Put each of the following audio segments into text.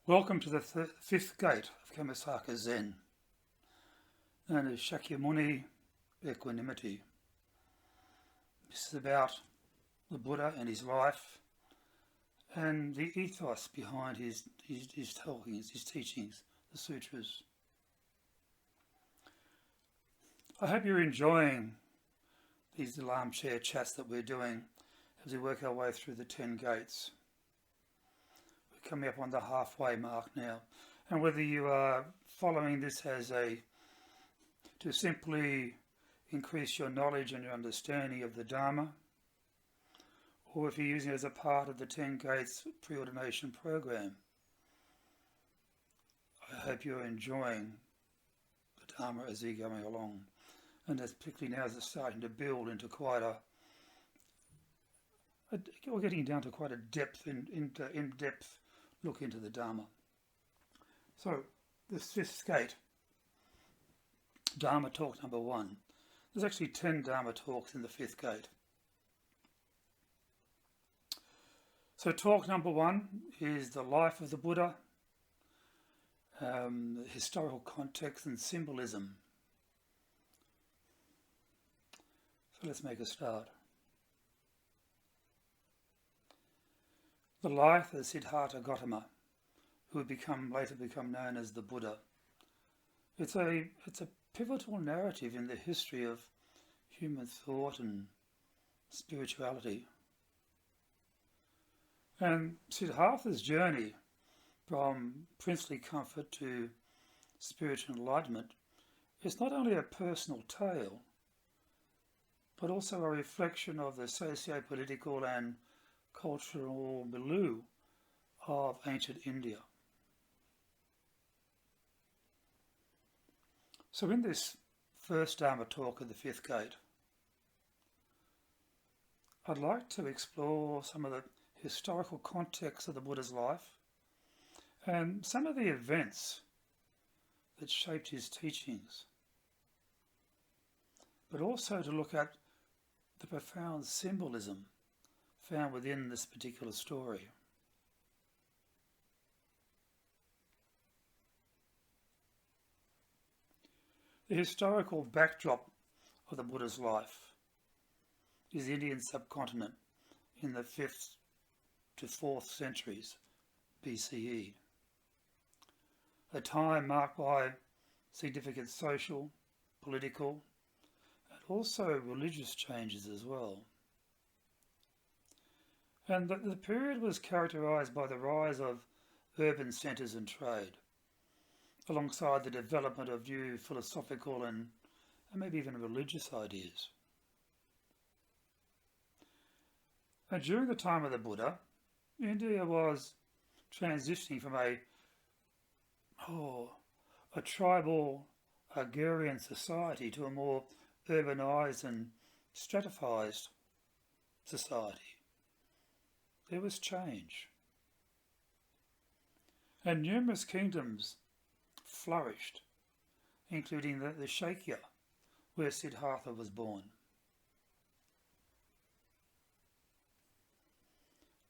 Welcome to the fifth gate of Kammasaka Zen, known as Shakyamuni equanimity. This is about the Buddha and his life and the ethos behind his talkings, his teachings, the sutras. I hope you're enjoying these armchair chats that we're doing as we work our way through the 10 gates. We're coming up on the halfway mark now. And whether you are following this to simply increase your knowledge and your understanding of the Dharma, or if you're using it as a part of the 10 Gates preordination program, I hope you're enjoying the Dharma as you're going along. And that's particularly now as it's starting to build into quite we're getting down to quite a in-depth look into the Dharma. So, the fifth gate, Dharma talk number 1. There's actually 10 Dharma talks in the fifth gate. So talk number 1 is the life of the Buddha, the historical context and symbolism. So let's make a start. The life of Siddhartha Gautama, who would later become known as the Buddha. It's a pivotal narrative in the history of human thought and spirituality. And Siddhartha's journey from princely comfort to spiritual enlightenment is not only a personal tale, but also a reflection of the socio-political and cultural milieu of ancient India. So in this first Dharma talk of the fifth gate, I'd like to explore some of the historical context of the Buddha's life and some of the events that shaped his teachings, but also to look at the profound symbolism found within this particular story. The historical backdrop of the Buddha's life is the Indian subcontinent in the 5th to 4th centuries BCE, a time marked by significant social, political, and also religious changes as well. And the period was characterised by the rise of urban centres and trade, alongside the development of new philosophical and maybe even religious ideas. And during the time of the Buddha, India was transitioning from a tribal agrarian society to a more urbanised and stratified society. There was change. And numerous kingdoms flourished, including the Shakya, where Siddhartha was born.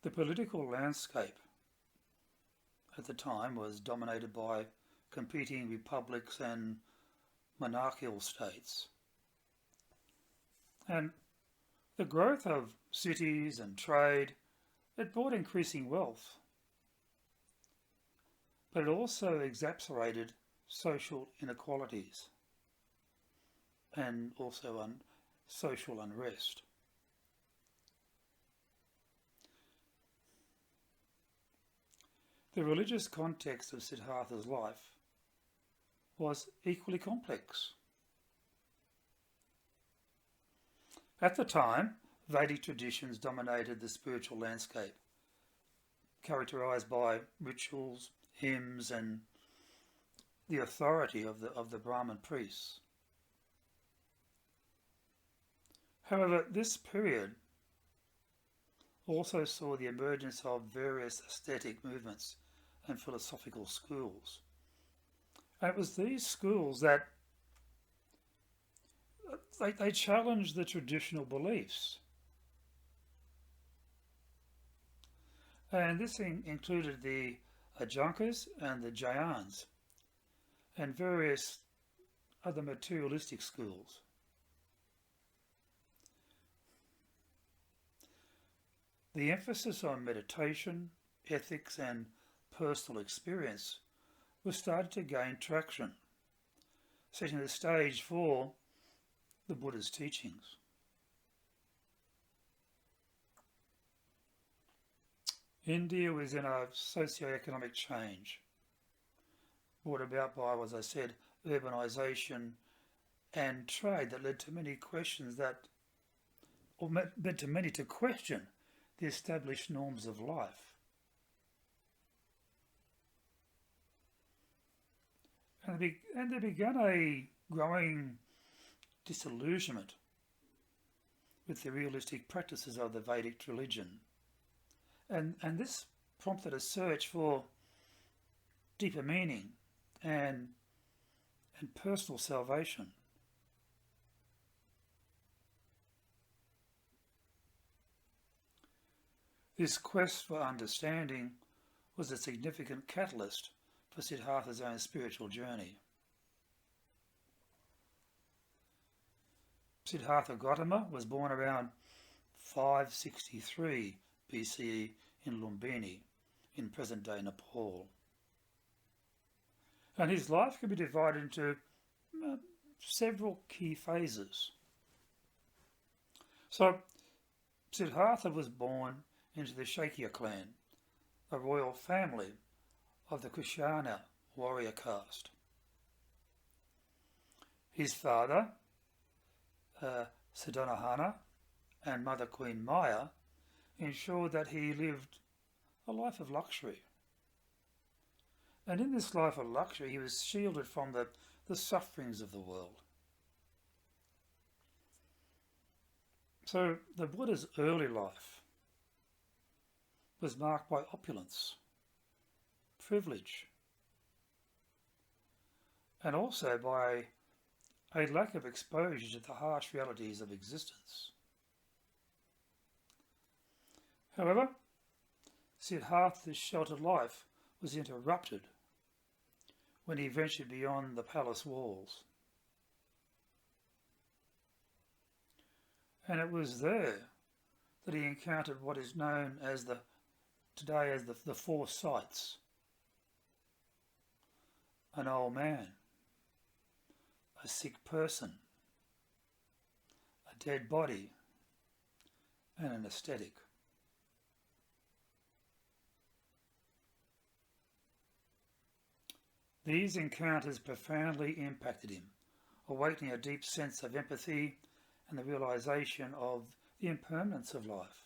The political landscape at the time was dominated by competing republics and monarchical states. And the growth of cities and trade, it brought increasing wealth, but it also exacerbated social inequalities and also social unrest. The religious context of Siddhartha's life was equally complex. At the time, Vedic traditions dominated the spiritual landscape, characterised by rituals, hymns, and the authority of the Brahmin priests. However, this period also saw the emergence of various aesthetic movements and philosophical schools. And it was these schools that they challenged the traditional beliefs. And this included the Ajankas and the Jayans, and various other materialistic schools. The emphasis on meditation, ethics and personal experience was started to gain traction, setting the stage for the Buddha's teachings. India was in a socio-economic change, brought about by, as I said, urbanisation and trade that led to many questions led to many to question the established norms of life. And there began a growing disillusionment with the realistic practices of the Vedic religion. And this prompted a search for deeper meaning and personal salvation. This quest for understanding was a significant catalyst for Siddhartha's own spiritual journey. Siddhartha Gautama was born around 563 BCE in Lumbini, in present-day Nepal. And his life can be divided into several key phases. So, Siddhartha was born into the Shakya clan, a royal family of the Kushana warrior caste. His father, Siddhanahana, and Mother Queen Maya ensured that he lived a life of luxury. And in this life of luxury, he was shielded from the sufferings of the world. So the Buddha's early life was marked by opulence, privilege, and also by a lack of exposure to the harsh realities of existence. However, Siddhartha's sheltered life was interrupted when he ventured beyond the palace walls. And it was there that he encountered what is known as today as the four sights: an old man, a sick person, a dead body, and an ascetic. These encounters profoundly impacted him, awakening a deep sense of empathy and the realisation of the impermanence of life.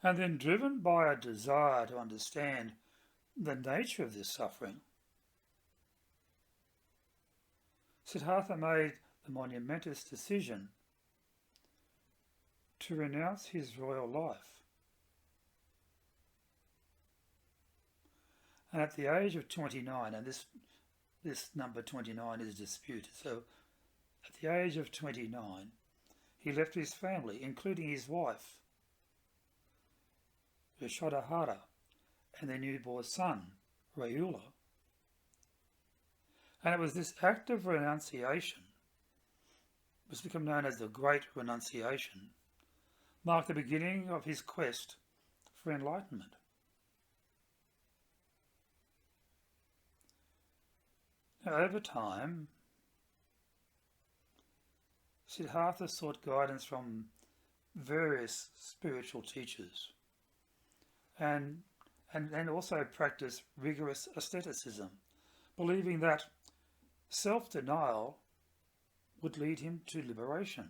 And then, driven by a desire to understand the nature of this suffering, Siddhartha made the monumentous decision to renounce his royal life. And at the age of 29, and this number 29 is disputed, so at the age of 29, he left his family, including his wife, Yashodhara, and their newborn son, Rahula. And it was this act of renunciation, which has become known as the Great Renunciation, marked the beginning of his quest for enlightenment. Now, over time, Siddhartha sought guidance from various spiritual teachers and also practiced rigorous asceticism, believing that self-denial would lead him to liberation.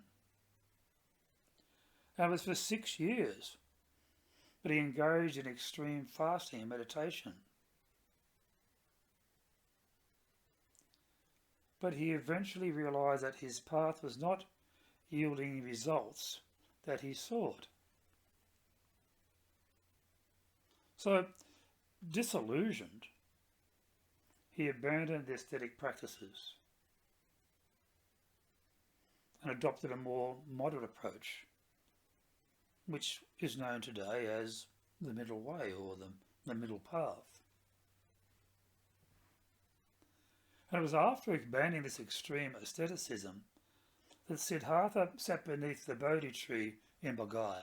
And it was for 6 years that he engaged in extreme fasting and meditation. But he eventually realised that his path was not yielding results that he sought. So, disillusioned, he abandoned the ascetic practices and adopted a more moderate approach, which is known today as the middle way or the middle path. And it was after abandoning this extreme asceticism that Siddhartha sat beneath the Bodhi tree in Bodhgaya,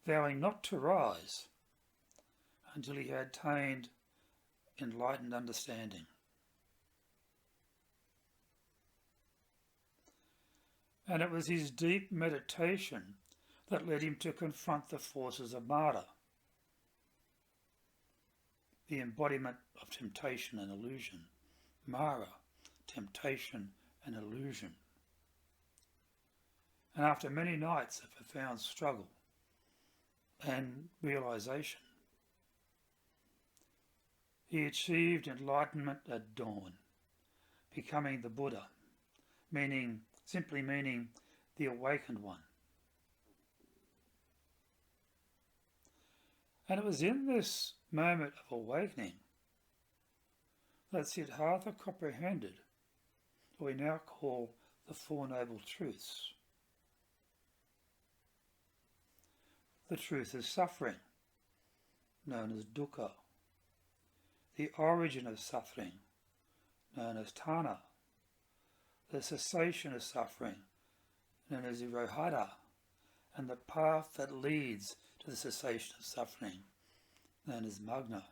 vowing not to rise until he had attained enlightened understanding. And it was his deep meditation that led him to confront the forces of Mara, the embodiment of temptation and illusion. Mara, temptation and illusion. And after many nights of profound struggle and realization, he achieved enlightenment at dawn, becoming the Buddha, simply meaning the awakened one. And it was in this moment of awakening that Siddhartha comprehended what we now call the Four Noble Truths. The truth is suffering, known as dukkha. The origin of suffering, known as tanha. The cessation of suffering, known as irohara. And the path that leads to the cessation of suffering, known as magna.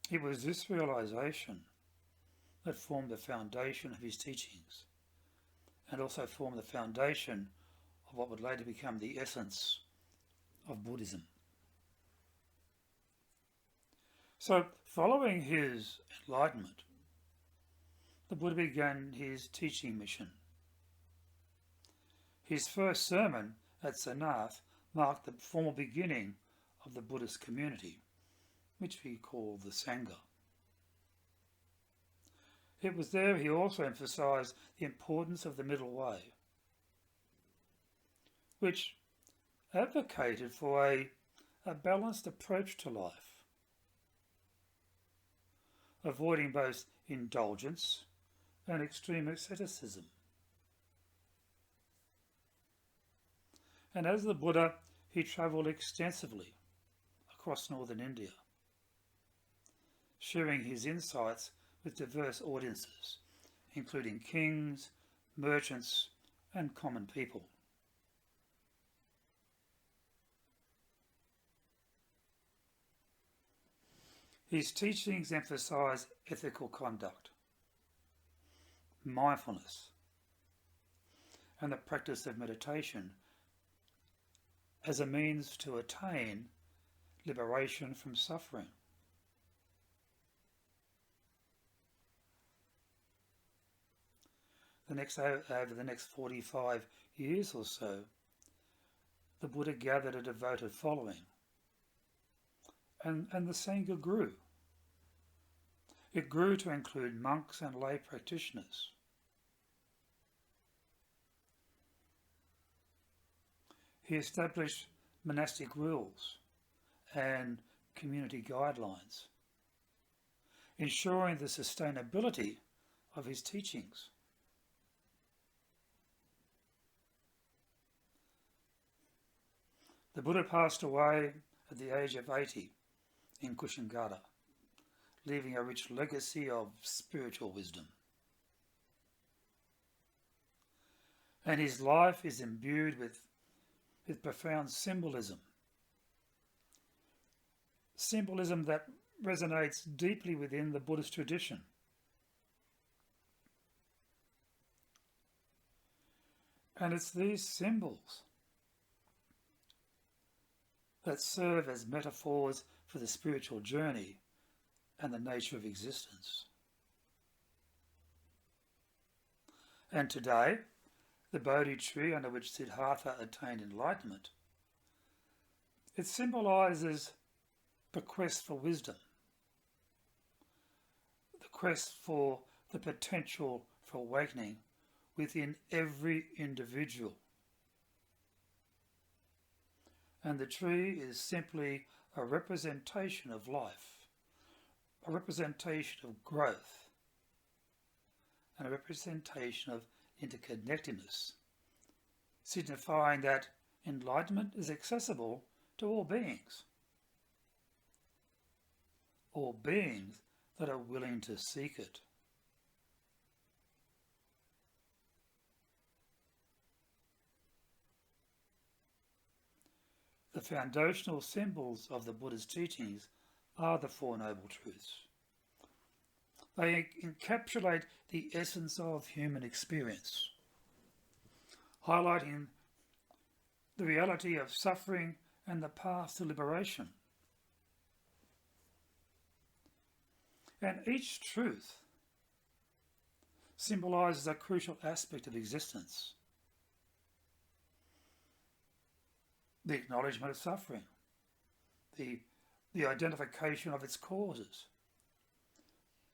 It was this realization that formed the foundation of his teachings, and also formed the foundation of what would later become the essence of Buddhism. So, following his enlightenment, the Buddha began his teaching mission. His first sermon at Sanath marked the formal beginning of the Buddhist community, which we call the Sangha. It was there he also emphasized the importance of the middle way, which advocated for a balanced approach to life, avoiding both indulgence and extreme asceticism. And as the Buddha, he travelled extensively across northern India, sharing his insights with diverse audiences, including kings, merchants, and common people. His teachings emphasize ethical conduct, mindfulness, and the practice of meditation as a means to attain liberation from suffering. Over the next 45 years or so, the Buddha gathered a devoted following, and the Sangha grew. It grew to include monks and lay practitioners. He established monastic rules and community guidelines, ensuring the sustainability of his teachings. The Buddha passed away at the age of 80 in Kushinagara, leaving a rich legacy of spiritual wisdom. And his life is imbued with profound symbolism. Symbolism that resonates deeply within the Buddhist tradition. And it's these symbols that serve as metaphors for the spiritual journey and the nature of existence. And today, the Bodhi tree under which Siddhartha attained enlightenment, it symbolises the quest for wisdom, the quest for the potential for awakening within every individual. And the tree is simply a representation of life, a representation of growth, and a representation of interconnectedness, signifying that enlightenment is accessible to all beings that are willing to seek it. The foundational symbols of the Buddha's teachings are the Four Noble Truths. They encapsulate the essence of human experience, highlighting the reality of suffering and the path to liberation. And each truth symbolises a crucial aspect of existence: the acknowledgement of suffering, the identification of its causes,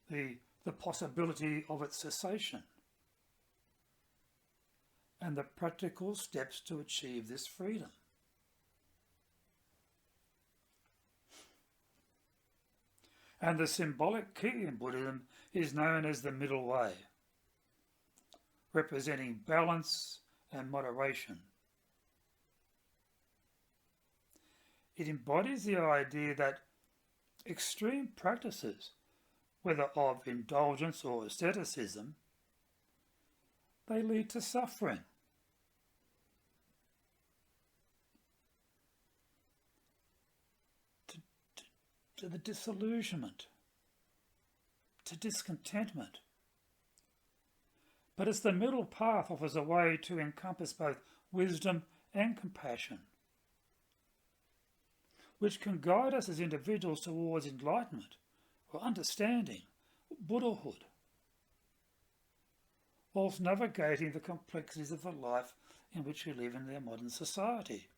the possibility of its cessation, and the practical steps to achieve this freedom. And the symbolic key in Buddhism is known as the middle way, representing balance and moderation. It embodies the idea that extreme practices, whether of indulgence or asceticism, they lead to suffering. To the disillusionment, to discontentment. But it's the middle path offers a way to encompass both wisdom and compassion, which can guide us as individuals towards enlightenment or understanding, Buddhahood, whilst navigating the complexities of the life in which we live in our modern society.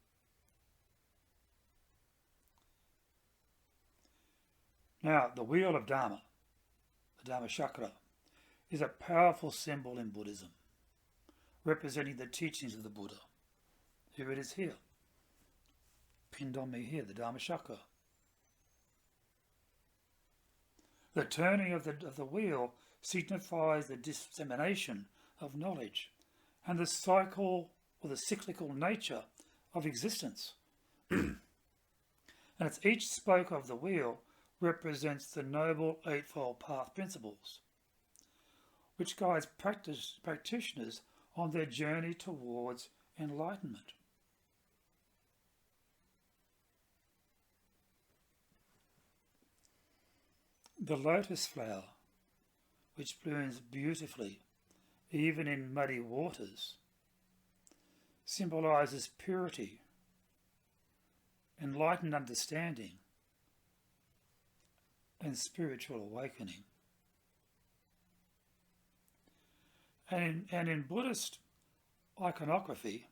Now, the wheel of Dharma, the Dharma chakra, is a powerful symbol in Buddhism, representing the teachings of the Buddha. Here it is here, pinned on me here, the Dharma chakra. The turning of the wheel signifies the dissemination of knowledge and the cycle or the cyclical nature of existence. And it's each spoke of the wheel represents the Noble Eightfold Path principles, which guides practitioners on their journey towards enlightenment. The lotus flower, which blooms beautifully even in muddy waters, symbolises purity, enlightened understanding, and spiritual awakening. And in Buddhist iconography,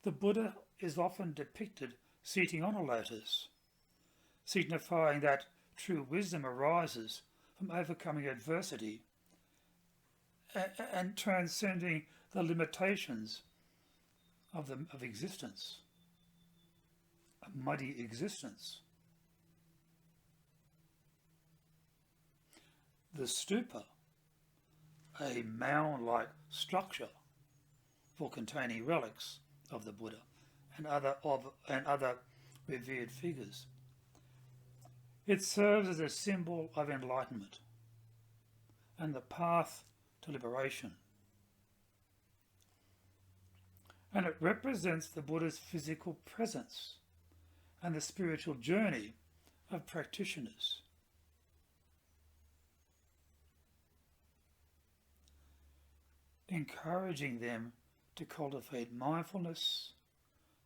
the Buddha is often depicted sitting on a lotus, signifying that true wisdom arises from overcoming adversity and transcending the limitations of existence, a muddy existence. The stupa, a mound-like structure for containing relics of the Buddha and other revered figures. It serves as a symbol of enlightenment and the path to liberation. And it represents the Buddha's physical presence and the spiritual journey of practitioners. Encouraging them to cultivate mindfulness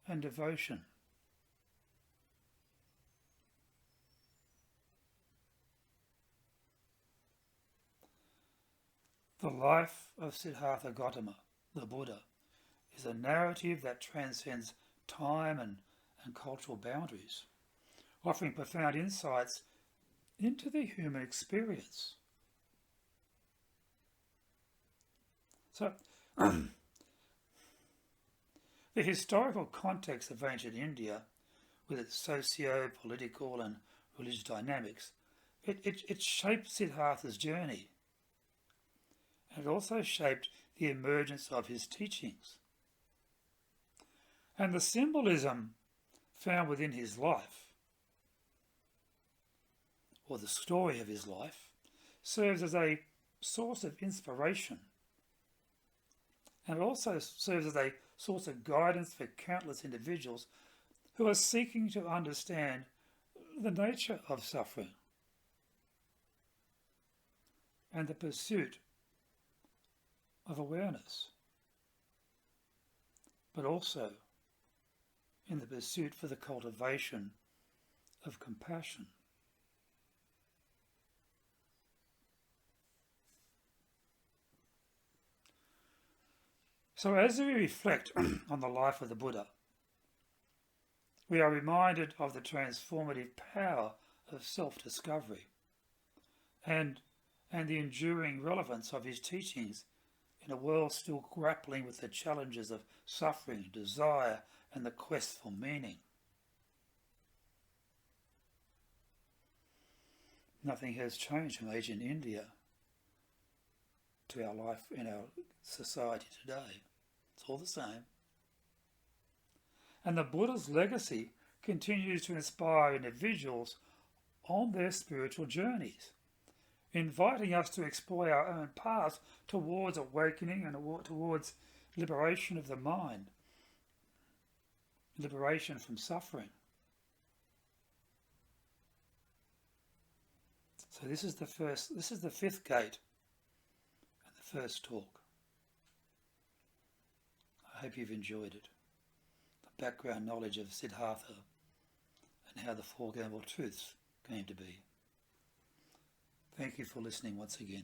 and devotion. The life of Siddhartha Gautama, the Buddha, is a narrative that transcends time and cultural boundaries, offering profound insights into the human experience. So, the historical context of ancient India, with its socio-political and religious dynamics, it shaped Siddhartha's journey. And it also shaped the emergence of his teachings. And the symbolism found within his life, or the story of his life, serves as a source of inspiration, and it also serves as a source of guidance for countless individuals who are seeking to understand the nature of suffering and the pursuit of awareness, but also in the pursuit for the cultivation of compassion. So as we reflect on the life of the Buddha, we are reminded of the transformative power of self-discovery and the enduring relevance of his teachings in a world still grappling with the challenges of suffering, desire, and the quest for meaning. Nothing has changed from ancient India to our life in our society today. It's all the same. And the Buddha's legacy continues to inspire individuals on their spiritual journeys, inviting us to explore our own paths towards awakening and towards liberation of the mind, liberation from suffering. So this is the fifth gate and the first talk. I hope you've enjoyed it. The background knowledge of Siddhartha and how the Four Noble Truths came to be. Thank you for listening once again.